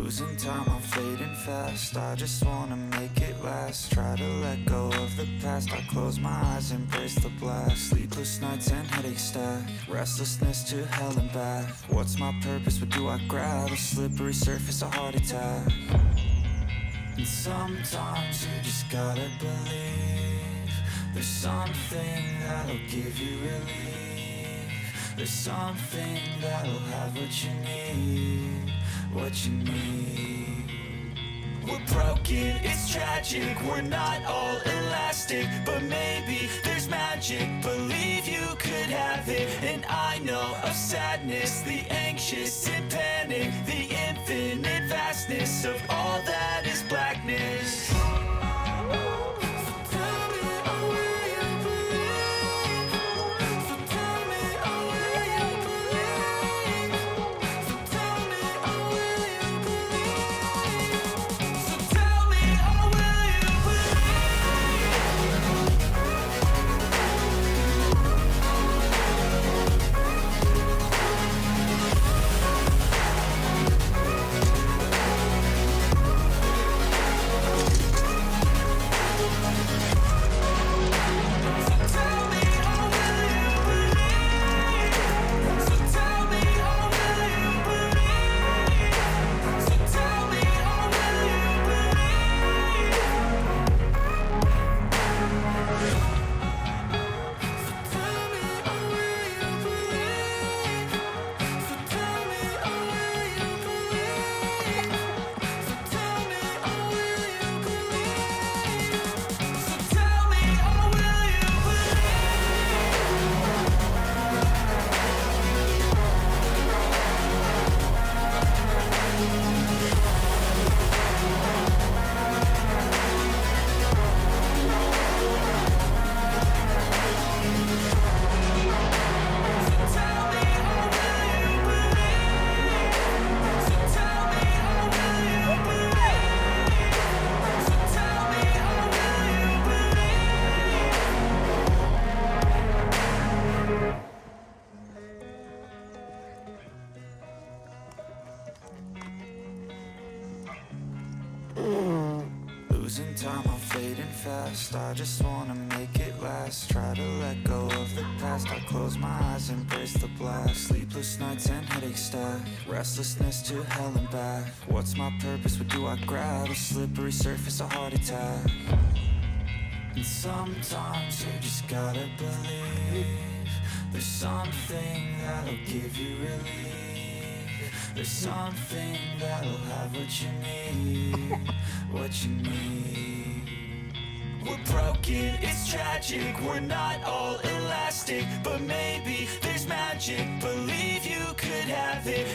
Losing time, I'm fading fast. I just wanna make it last. Try to let go of the past. I close my eyes, embrace the blast. Sleepless nights and headaches stack. Restlessness to hell and back. What's my purpose? What do I grab? A slippery surface, a heart attack. And sometimes you just gotta believe there's something that'll give you relief. There's something that'll have what you need, what you need. We're broken, it's tragic, we're not all elastic, but maybe there's magic. Believe you could have it, and I know of sadness, the anxious and panic, the infinite vastness of all that is blackness. Losing time, I'm fading fast. I just wanna make it last. Try to let go of the past. I close my eyes, embrace the blast. Sleepless nights and headaches stack. Restlessness to hell and back. What's my purpose? What do I grab? A slippery surface, a heart attack. And sometimes you just gotta believe there's something that'll give you relief. There's something that'll have what you need, what you need. We're broken, it's tragic, we're not all elastic, but maybe there's magic. Believe you could have it.